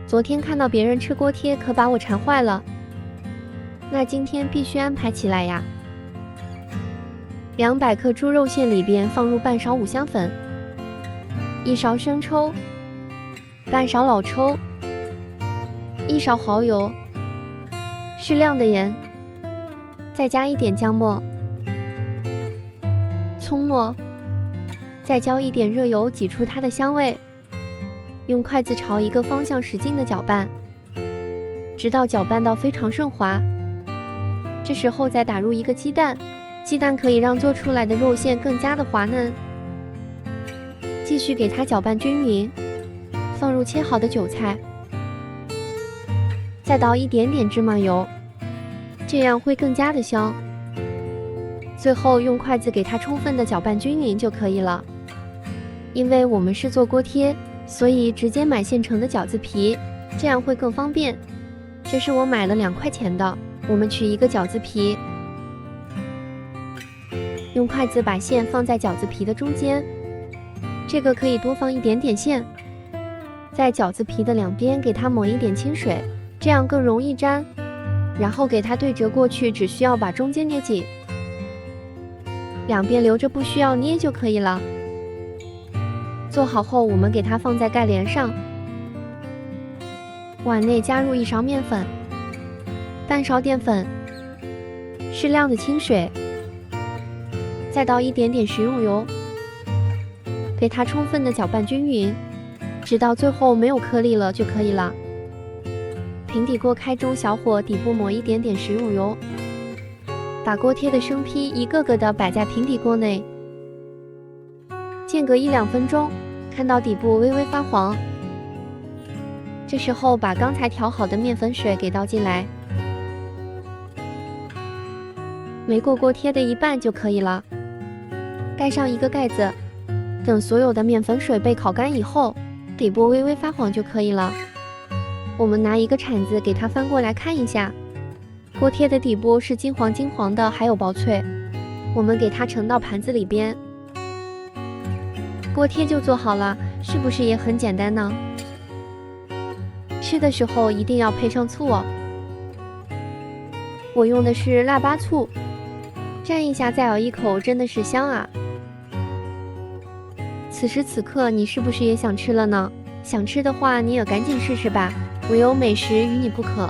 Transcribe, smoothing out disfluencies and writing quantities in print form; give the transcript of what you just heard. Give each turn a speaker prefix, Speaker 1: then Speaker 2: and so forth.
Speaker 1: 昨天看到别人吃锅贴，可把我馋坏了。那今天必须安排起来呀。200克猪肉馅里边放入半勺五香粉，1勺生抽，半勺老抽，1勺蚝油，适量的盐，再加一点姜末、葱末，再浇一点热油，挤出它的香味。用筷子朝一个方向使劲的搅拌，直到搅拌到非常顺滑。这时候再打入一个鸡蛋，鸡蛋可以让做出来的肉馅更加的滑嫩。继续给它搅拌均匀，放入切好的韭菜，再倒一点点芝麻油，这样会更加的香。最后用筷子给它充分的搅拌均匀就可以了。因为我们是做锅贴，所以直接买现成的饺子皮，这样会更方便。这是我买了2块钱的，我们取一个饺子皮，用筷子把馅放在饺子皮的中间，这个可以多放一点点馅。在饺子皮的2边给它抹一点清水，这样更容易粘。然后给它对折过去，只需要把中间捏紧，2边留着不需要捏就可以了。做好后，我们给它放在盖帘上，碗内加入1勺面粉、半勺淀粉、适量的清水，再倒一点点食用油，给它充分的搅拌均匀，直到最后没有颗粒了就可以了。平底锅开中小火，底部抹一点点食用油，把锅贴的生坯一个个的摆在平底锅内，间隔1-2分钟，看到底部微微发黄，这时候把刚才调好的面粉水给倒进来，没过锅贴的一半就可以了。盖上一个盖子，等所有的面粉水被烤干以后，底部微微发黄就可以了。我们拿一个铲子给它翻过来看一下，锅贴的底部是金黄金黄的，还有薄脆。我们给它盛到盘子里边，锅贴就做好了，是不是也很简单呢？吃的时候一定要配上醋哦，我用的是腊八醋，蘸一下再咬一口，真的是香啊！此时此刻你是不是也想吃了呢？想吃的话，你也赶紧试试吧，唯有美食与你不可。